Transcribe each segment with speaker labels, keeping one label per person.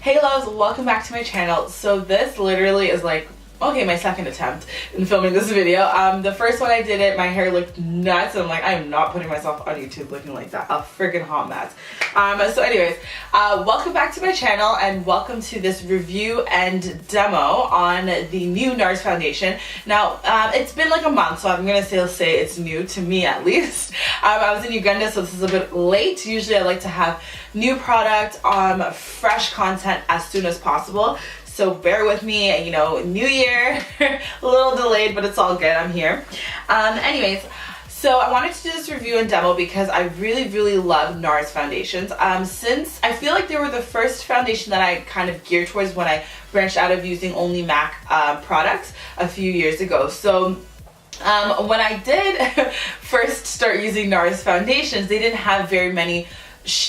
Speaker 1: Hey loves, welcome back to my channel. So this literally is like, okay, my second attempt in filming this video. The first one I did it, my hair looked nuts, and I'm like, I am not putting myself on YouTube looking like that. A freaking hot mess. So anyways, welcome back to my channel and welcome to this review and demo on the new NARS foundation. Now, it's been like a month, so I'm gonna say it's new to me at least. I was in Uganda, so this is a bit late. Usually I like to have new product, fresh content as soon as possible. So bear with me, you know, new year, a little delayed, but it's all good, I'm here. Anyways, so I wanted to do this review and demo because I really love NARS foundations. Since I feel like they were the first foundation that I kind of geared towards when I branched out of using only MAC products a few years ago. So when I did first start using NARS foundations, they didn't have very many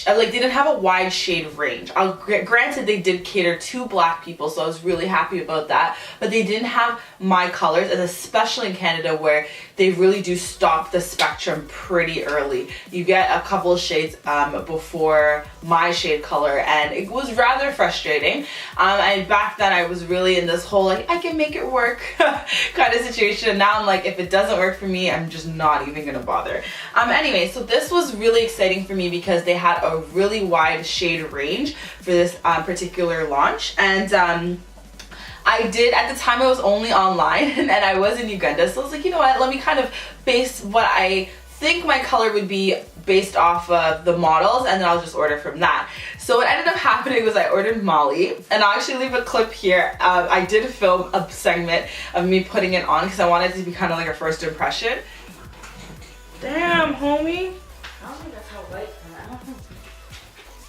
Speaker 1: they didn't have a wide shade range. Granted, they did cater to black people, so I was really happy about that, but they didn't have my colors, and especially in Canada where they really do stop the spectrum pretty early. You get a couple of shades before my shade color, and it was rather frustrating. And back then I was really in this whole like, I can make it work kind of situation. Now I'm like, if it doesn't work for me, I'm just not even gonna bother. Anyway, so this was really exciting for me because they had a really wide shade range for this particular launch, and I did, at the time I was only online and I was in Uganda, so I was like, you know what, let me kind of base what I think my color would be based off of the models, and then I'll just order from that. So what ended up happening was I ordered Molly, and I'll actually leave a clip here. I did film a segment of me putting it on because I wanted it to be kind of like a first impression. Damn, homie. I don't think that's how light.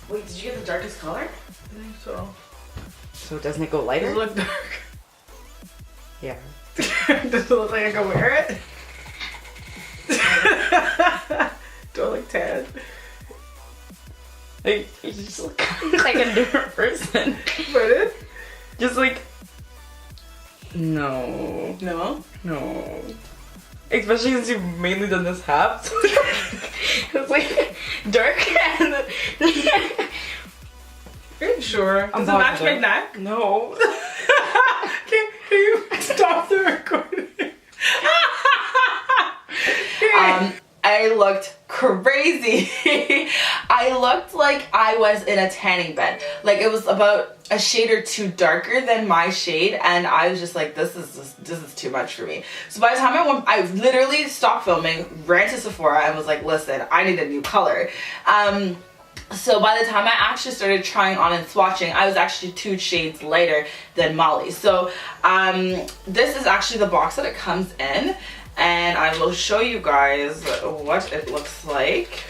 Speaker 1: Wait, did you get the darkest color? I think so. So doesn't it go lighter? Does it look dark? Yeah. Does it look like I can wear it? Do I look tan? Like, you just look like a different person. Pardon? Just like... No. No? No. Especially since you've mainly done this half. So it's like dark and then... Are you sure? Does it match my neck? No. Can you stop the recording? I looked crazy. I looked like I was in a tanning bed. Like it was about a shade or two darker than my shade, and I was just like, this is too much for me. So by the time I literally stopped filming, ran to Sephora, and was like, listen, I need a new color. So by the time I actually started trying on and swatching, I was actually 2 shades lighter than Molly. So this is actually the box that it comes in, and I will show you guys what it looks like.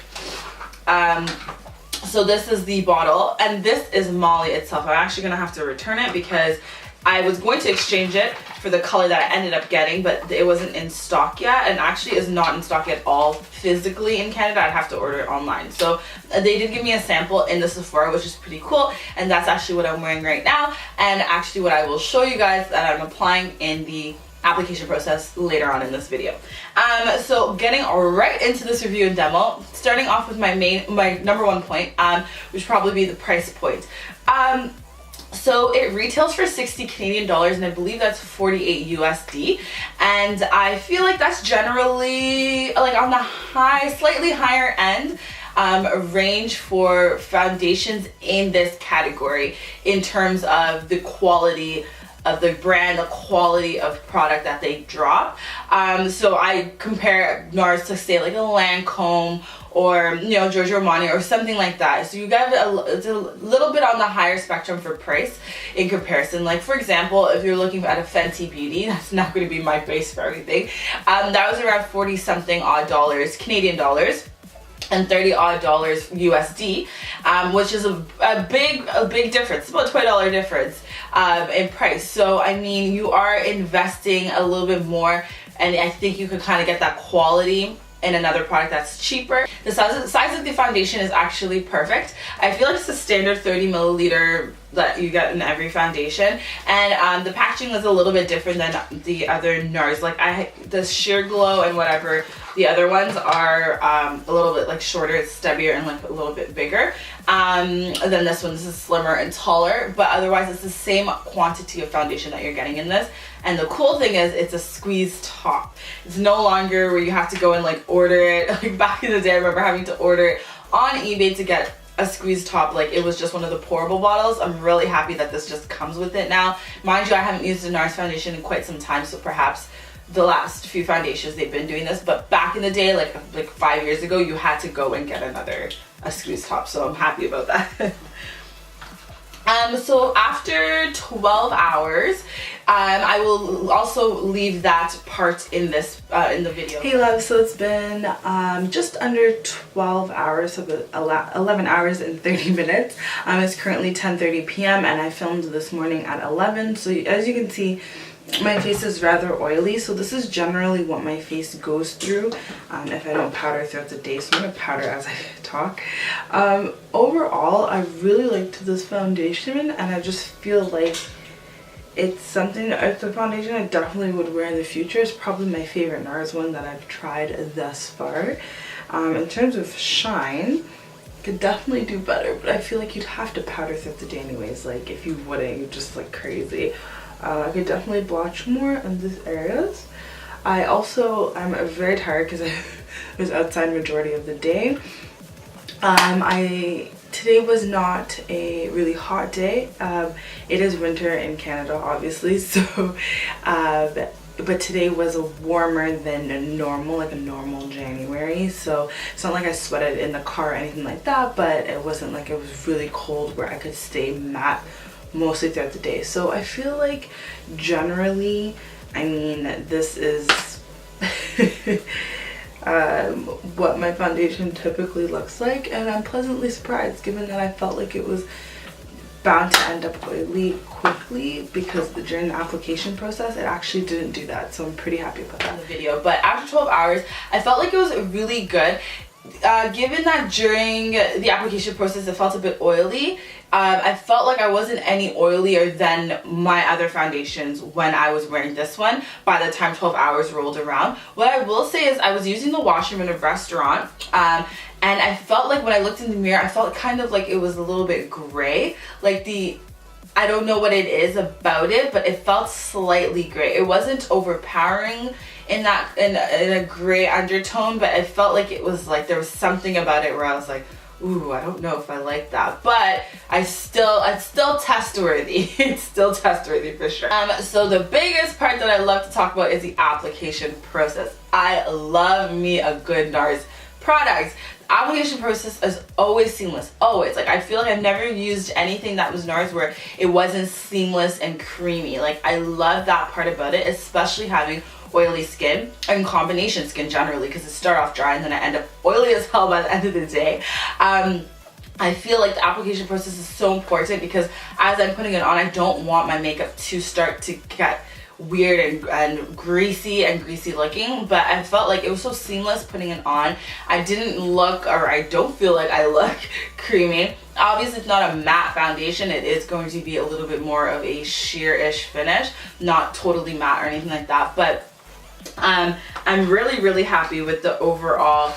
Speaker 1: So this is the bottle, and this is Molly itself. I'm actually gonna have to return it because I was going to exchange it for the color that I ended up getting, but it wasn't in stock yet, and actually is not in stock at all physically in Canada. I'd have to order it online. So they did give me a sample in the Sephora, which is pretty cool, and that's actually what I'm wearing right now, and actually what I will show you guys that I'm applying in the application process later on in this video. So getting right into this review and demo, starting off with my number one point, which probably be the price point. So it retails for 60 Canadian dollars, and I believe that's 48 USD, and I feel like that's generally like on the slightly higher end range for foundations in this category in terms of the quality of the brand, the quality of product that they drop. So I compare NARS to say like a Lancome or, you know, Giorgio Armani or something like that. So you got it's a little bit on the higher spectrum for price in comparison. Like for example, if you're looking at a Fenty Beauty, that's not going to be my base for everything. That was around 40 something odd dollars, Canadian dollars, and 30 odd dollars USD, which is a big difference, about $20 difference in price. So I mean, you are investing a little bit more, and I think you could kind of get that quality in another product that's cheaper. The size of the foundation is actually perfect. I feel like it's a standard 30 milliliter that you get in every foundation. And the packaging was a little bit different than the other NARS. Like the Sheer Glow and whatever, the other ones are a little bit like shorter, it's stubbier and like a little bit bigger. Than this one. This is slimmer and taller, but otherwise it's the same quantity of foundation that you're getting in this. And the cool thing is it's a squeeze top. It's no longer where you have to go and like order it. Like back in the day, I remember having to order it on eBay to get a squeeze top. Like it was just one of the pourable bottles. I'm really happy that this just comes with it now. Mind you, I haven't used a NARS foundation in quite some time, so perhaps the last few foundations they've been doing this, but back in the day, like 5 years ago, you had to go and get a squeeze top, so I'm happy about that. So after 12 hours, I will also leave that part in this in the video. Hey love, so it's been just under 12 hours, so about 11 hours and 30 minutes. It's currently 10:30 p.m. and I filmed this morning at 11. So as you can see, my face is rather oily, so this is generally what my face goes through if I don't powder throughout the day, so I'm going to powder as I talk. Overall, I really liked this foundation, and I just feel like it's something, it's a foundation I definitely would wear in the future. It's probably my favorite NARS one that I've tried thus far. In terms of shine, could definitely do better, but I feel like you'd have to powder throughout the day anyways. Like if you wouldn't, you'd just look crazy. I could definitely blotch more in these areas. I'm very tired because I was outside majority of the day. Today was not a really hot day. It is winter in Canada, obviously, so but today was warmer than normal, like a normal January. So it's not like I sweated in the car or anything like that, but it wasn't like it was really cold where I could stay matte mostly throughout the day. So I feel like generally, I mean, this is what my foundation typically looks like, and I'm pleasantly surprised given that I felt like it was bound to end up oily quickly, because during the application process it actually didn't do that, so I'm pretty happy about that in the video. But after 12 hours I felt like it was really good. Given that during the application process it felt a bit oily, I felt like I wasn't any oilier than my other foundations when I was wearing this one by the time 12 hours rolled around. What I will say is I was using the washroom in a restaurant, and I felt like when I looked in the mirror I felt kind of like it was a little bit gray. Like I don't know what it is about it, but it felt slightly gray. It wasn't overpowering in a gray undertone, but it felt like it was like there was something about it where I was like, ooh, I don't know if I like that, but it's still test worthy. It's still test worthy for sure. So the biggest part that I love to talk about is the application process. I love me a good NARS product. Application process is always seamless, always. Like I feel like I've never used anything that was NARS where it wasn't seamless and creamy. Like I love that part about it, especially having oily skin and combination skin generally, because it start off dry and then I end up oily as hell by the end of the day. I feel like the application process is so important because as I'm putting it on, I don't want my makeup to start to get weird and greasy looking, but I felt like it was so seamless putting it on. I didn't look, or I don't feel like I look creamy. Obviously it's not a matte foundation, it is going to be a little bit more of a sheer-ish finish, not totally matte or anything like that, but I'm really happy with the overall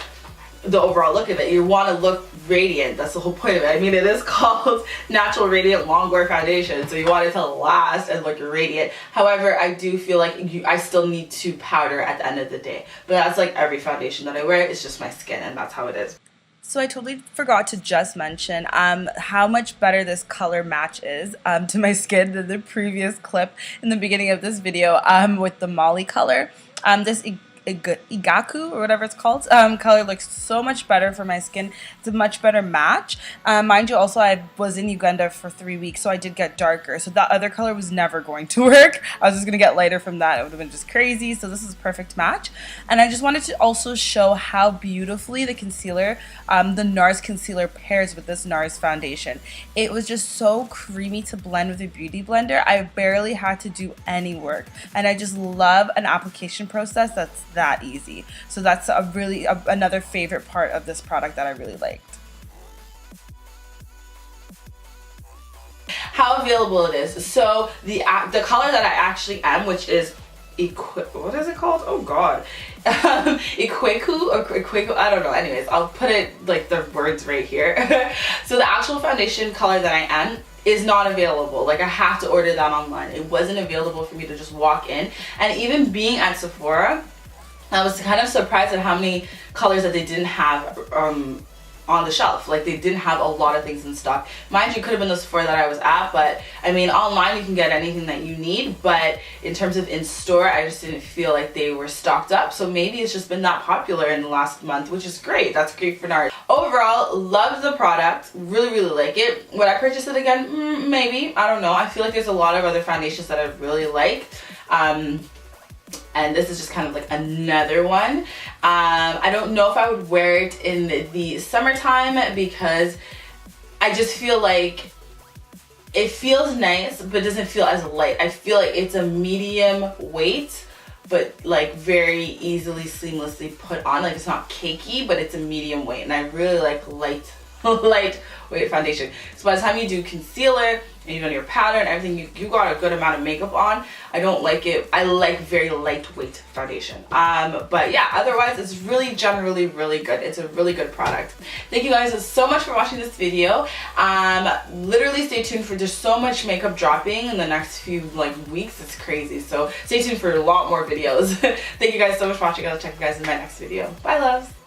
Speaker 1: look of it. You want to look radiant, that's the whole point of it. I mean, it is called Natural Radiant Longwear Foundation, so you want it to last and look radiant. However, I do feel like I still need to powder at the end of the day, but that's like every foundation that I wear. It's just my skin and that's how it is. So I totally forgot to just mention how much better this color match is to my skin than the previous clip in the beginning of this video with the Molly color. This Iguacu or whatever it's called color looks so much better for my skin. It's a much better match. Mind you, also I was in Uganda for 3 weeks, so I did get darker, so that other color was never going to work. I was just gonna get lighter from that. It would have been just crazy. So this is a perfect match. And I just wanted to also show how beautifully the concealer, the NARS concealer, pairs with this NARS foundation. It was just so creamy to blend with a beauty blender. I barely had to do any work, and I just love an application process that's that easy. So that's another favorite part of this product that I really liked. how available it is. So the color that I actually am, which is what is it called? Oh god. Iguacu, I don't know. Anyways, I'll put it like the words right here. So the actual foundation color that I am is not available. Like I have to order that online. It wasn't available for me to just walk in. And even being at Sephora, I was kind of surprised at how many colors that they didn't have on the shelf. Like they didn't have a lot of things in stock. Mind you, it could have been the Sephora that I was at, but I mean online you can get anything that you need, but in terms of in store, I just didn't feel like they were stocked up. So maybe it's just been that popular in the last month, which is great. That's great for NARS. Overall, loved the product. Really like it. Would I purchase it again? Maybe. I don't know. I feel like there's a lot of other foundations that I really like. And this is just kind of like another one. I don't know if I would wear it in the summertime because I just feel like it feels nice but doesn't feel as light. I feel like it's a medium weight but like very easily seamlessly put on. Like it's not cakey, but it's a medium weight, and I really like lightweight foundation. So by the time you do concealer and you've done your powder and everything, you got a good amount of makeup on. I don't like it. I like very lightweight foundation. But yeah, otherwise it's really generally really good. It's a really good product. Thank you guys so much for watching this video. Literally stay tuned for, there's so much makeup dropping in the next few like weeks. It's crazy. So stay tuned for a lot more videos. Thank you guys so much for watching. I'll check you guys in my next video. Bye loves.